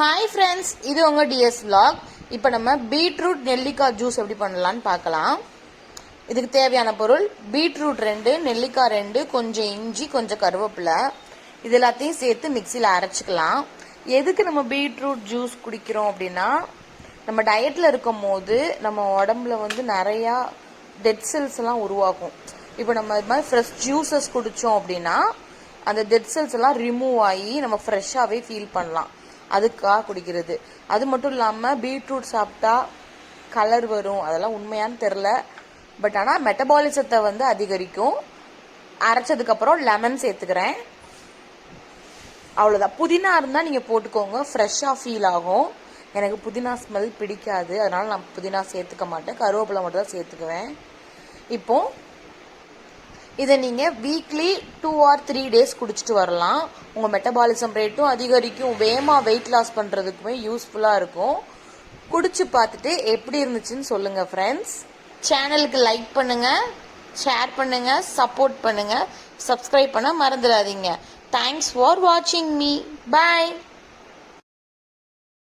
Hi friends, இது உங்கள் DS vlog. இப்போ நம்ம பீட்ரூட் நெல்லிக்காய் ஜூஸ் எப்படி பண்ணலான்னு பார்க்கலாம். இதுக்கு தேவையான பொருள் பீட்ரூட் 2, நெல்லிக்காய் 2, கொஞ்சம் இஞ்சி, கொஞ்சம் கருவேப்பிலை. இது எல்லாத்தையும் சேர்த்து மிக்சியில் அரைச்சிக்கலாம். எதுக்கு நம்ம பீட்ரூட் ஜூஸ் குடிக்கிறோம் அப்படின்னா, நம்ம டயட்டில் இருக்கும் போது நம்ம உடம்புல நிறையா டெட் செல்ஸ் எல்லாம் உருவாகும். இப்போ நம்ம இது மாதிரி ஃப்ரெஷ் ஜூஸஸ் குடித்தோம் அப்படின்னா அந்த டெட் செல்ஸ் எல்லாம் ரிமூவ் ஆகி நம்ம ஃப்ரெஷ்ஷாகவே ஃபீல் பண்ணலாம். அதுக்காக குடிக்கிறது. அது மட்டும் இல்லாமல் பீட்ரூட் சாப்பிட்டா கலர் வரும், அதெல்லாம் உண்மையான்னு தெரில. பட் ஆனால் மெட்டபாலிசத்தை அதிகரிக்கும். அரைச்சதுக்கப்புறம் லெமன் சேர்த்துக்கிறேன், அவ்வளோதான். புதினா இருந்தால் நீங்கள் போட்டுக்கோங்க, ஃப்ரெஷ்ஷாக ஃபீல் ஆகும். எனக்கு புதினா ஸ்மெல் பிடிக்காது, அதனால் நான் புதினா சேர்த்துக்க மாட்டேன், கருவேப்பிலை மட்டும் தான் சேர்த்துக்குவேன். இப்போ இதை நீங்கள் வீக்லி 2 or 3 days குடிச்சிட்டு வரலாம். உங்கள் மெட்டபாலிசம் ரேட்டும் அதிகரிக்கும், வேகமாக வெயிட் லாஸ் பண்ணுறதுக்குமே யூஸ்ஃபுல்லாக இருக்கும். குடிச்சு பார்த்துட்டு எப்படி இருந்துச்சுன்னு சொல்லுங்கள் ஃப்ரெண்ட்ஸ். சேனலுக்கு லைக் பண்ணுங்கள், ஷேர் பண்ணுங்கள், சப்போர்ட் பண்ணுங்கள், சப்ஸ்கிரைப் பண்ண மறந்துடாதீங்க. தேங்க்ஸ் ஃபார் வாட்சிங் மீ. பாய்.